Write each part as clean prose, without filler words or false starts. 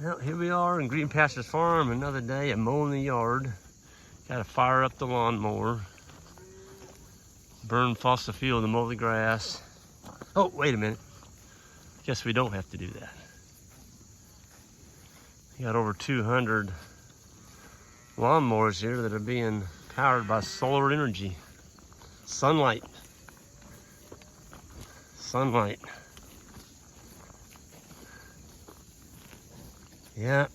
Well, here we are in Green Pastures Farm, another day of mowing the yard. Got to fire up the lawnmower. Burn fossil fuel to mow the grass. Oh, wait a minute. Guess we don't have to do that. We got over 200 lawnmowers here that are being powered by solar energy. Sunlight. Sunlight. Yeah.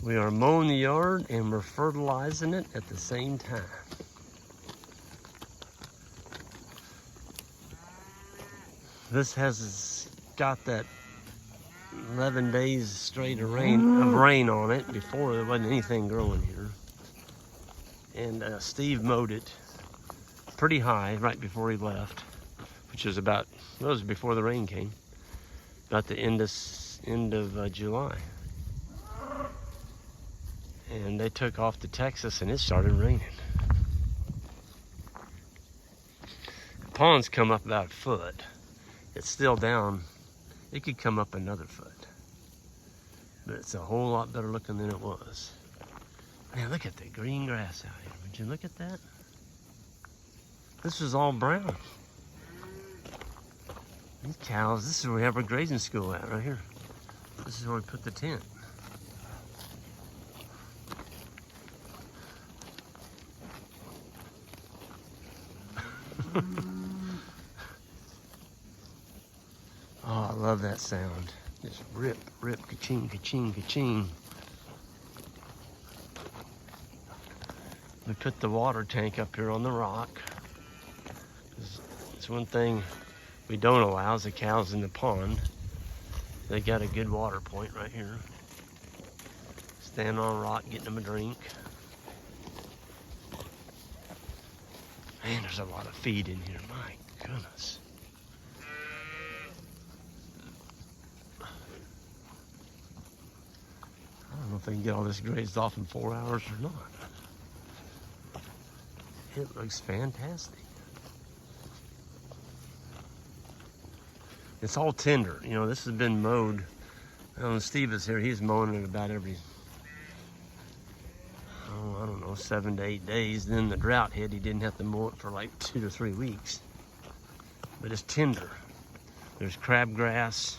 We are mowing the yard and we're fertilizing it at the same time. This has got that 11 days straight of rain on it. Before there wasn't anything growing here. And Steve mowed it pretty high right before he left, which was about, that was before the rain came, about the end of July. And they took off to Texas and it started raining. The pond's come up about a foot. It's still down. It could come up another foot. But it's a whole lot better looking than it was. Man, look at the green grass out here. Would you look at that? This is all brown. These cows, this is where we have our grazing school at, right here. This is where we put the tent. Oh, I love that sound. Just rip, rip, ka-ching, ka-ching, ka-ching. We put the water tank up here on the rock. It's one thing we don't allow is the cows in the pond. They got a good water point right here. Stand on a rock, getting them a drink. Man, there's a lot of feed in here, my goodness. I don't know if they can get all this grazed off in 4 hours or not. It looks fantastic. It's all tender. You know, this has been mowed. When Steve is here, he's mowing it about every, I don't know, 7 to 8 days. Then the drought hit, he didn't have to mow it for like 2 to 3 weeks. But it's tender. There's crabgrass.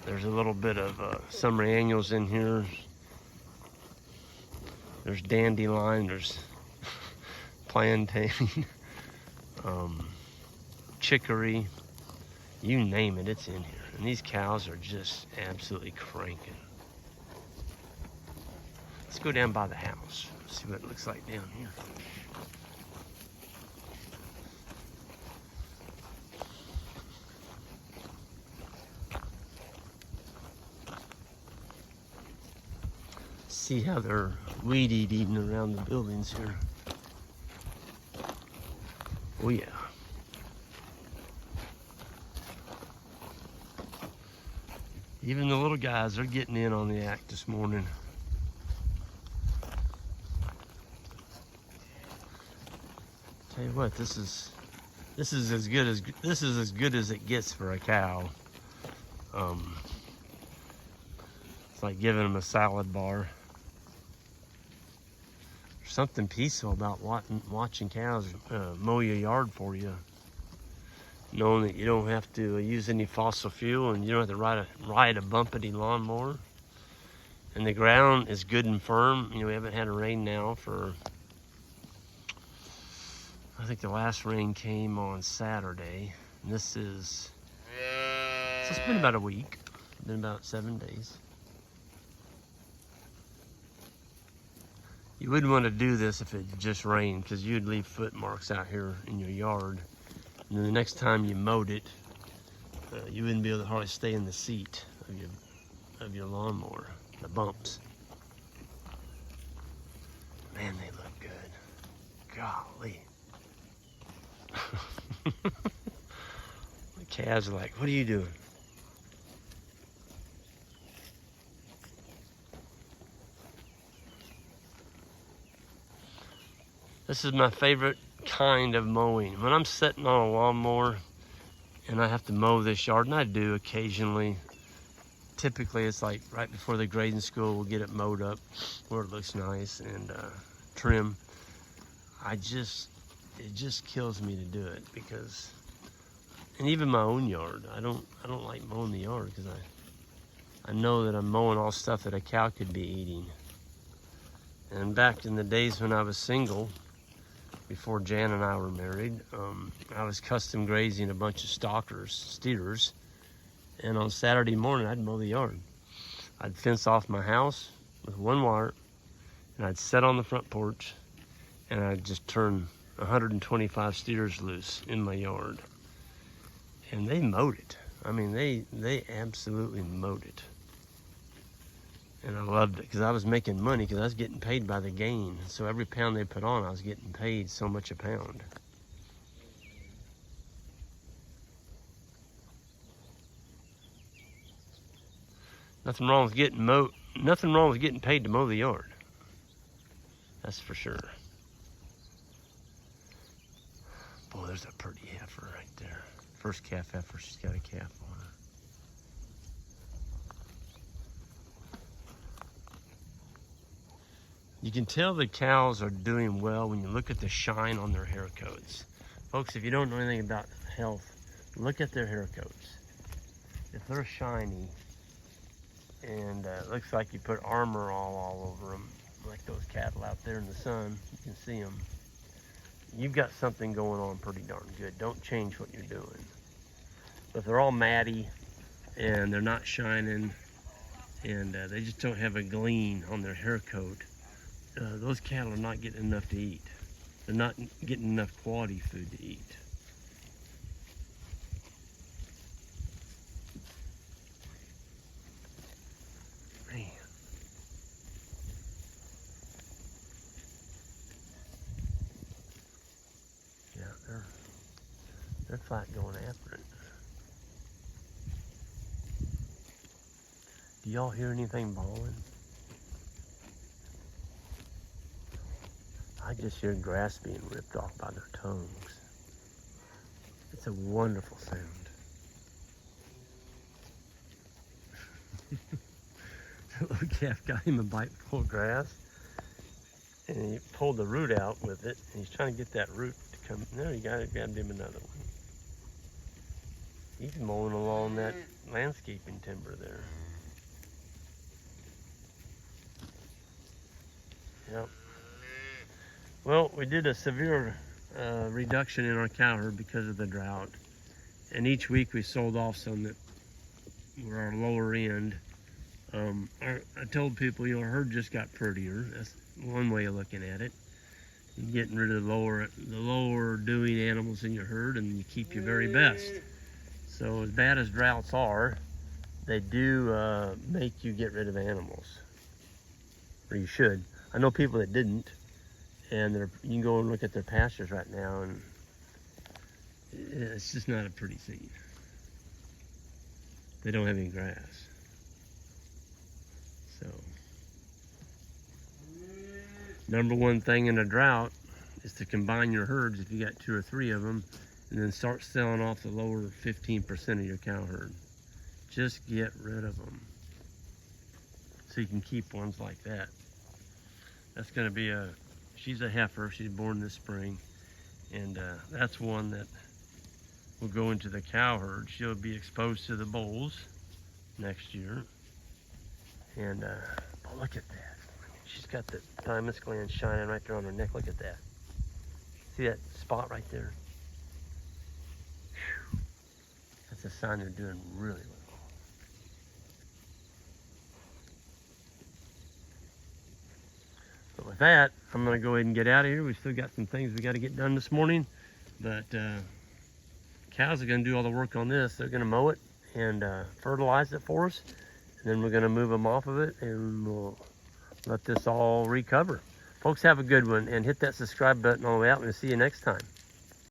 There's a little bit of summer annuals in here. There's dandelion. There's plantain. Chicory. You name it, it's in here. And these cows are just absolutely cranking. Let's go down by the house. See what it looks like down here. See how they're weed eating around the buildings here. Oh yeah. Even the little guys are getting in on the act this morning. Tell you what, this is as good as it gets for a cow. It's like giving them a salad bar. There's something peaceful about watching cows mow your yard for you. Knowing that you don't have to use any fossil fuel and you don't have to ride a bumpety lawnmower. And the ground is good and firm. You know, we haven't had a rain now for, I think the last rain came on Saturday. And this is, so it's been about a week. It's been about 7 days. You wouldn't want to do this if it just rained because you'd leave footmarks out here in your yard. And then the next time you mowed it, you wouldn't be able to hardly stay in the seat of your lawnmower, the bumps. Man, they look good. Golly. The calves are like, what are you doing? This is my favorite kind of mowing. When I'm sitting on a lawnmower and I have to mow this yard, and I do occasionally, typically it's like right before the grading school, we'll get it mowed up where it looks nice and trim. It just kills me to do it because, and even my own yard, I don't like mowing the yard because I know that I'm mowing all stuff that a cow could be eating. And back in the days when I was single, before Jan and I were married, I was custom grazing a bunch of steers, and on Saturday morning I'd mow the yard. I'd fence off my house with one wire, and I'd sit on the front porch, and I'd just turn 125 steers loose in my yard. And they mowed it. I mean, they absolutely mowed it. And I loved it because I was making money because I was getting paid by the gain. So every pound they put on, I was getting paid so much a pound. Nothing wrong with getting paid to mow the yard. That's for sure. Boy, there's a pretty heifer right there. First calf heifer, she's got a calf on her. You can tell the cows are doing well when you look at the shine on their hair coats. Folks, if you don't know anything about health, look at their hair coats. If they're shiny and it looks like you put armor all over them, like those cattle out there in the sun, you can see them. You've got something going on pretty darn good. Don't change what you're doing. But if they're all matty and they're not shining and they just don't have a gleam on their hair coat, those cattle are not getting enough to eat. They're not getting enough quality food to eat. Man. Yeah, they're flat going after it. Do y'all hear anything bawling? I just hear grass being ripped off by their tongues. It's a wonderful sound. The little calf got him a bite full of grass, and he pulled the root out with it, and he's trying to get that root to come. No, you grabbed him another one. He's mowing along that landscaping timber there. Yep. Well, we did a severe reduction in our cow herd because of the drought. And each week we sold off some that were our lower end. I told people, our herd just got prettier. That's one way of looking at it. You're getting rid of the lower doing animals in your herd, and you keep your very best. So as bad as droughts are, they do make you get rid of animals. Or you should. I know people that didn't. And you can go and look at their pastures right now, and it's just not a pretty scene. They don't have any grass. So, number one thing in a drought is to combine your herds if you got 2 or 3 of them, and then start selling off the lower 15% of your cow herd. Just get rid of them so you can keep ones like that. That's going to be she's a heifer. She's born this spring, and that's one that will go into the cow herd. She'll be exposed to the bulls next year. And oh, look at that. She's got the thymus gland shining right there on her neck. Look at that. See that spot right there? Whew. That's a sign they're doing really well. But with that, I'm going to go ahead and get out of here. We've still got some things we got to get done this morning. But cows are going to do all the work on this. They're going to mow it and fertilize it for us. And then we're going to move them off of it, and we'll let this all recover. Folks, have a good one, and hit that subscribe button on the way out, and we'll see you next time.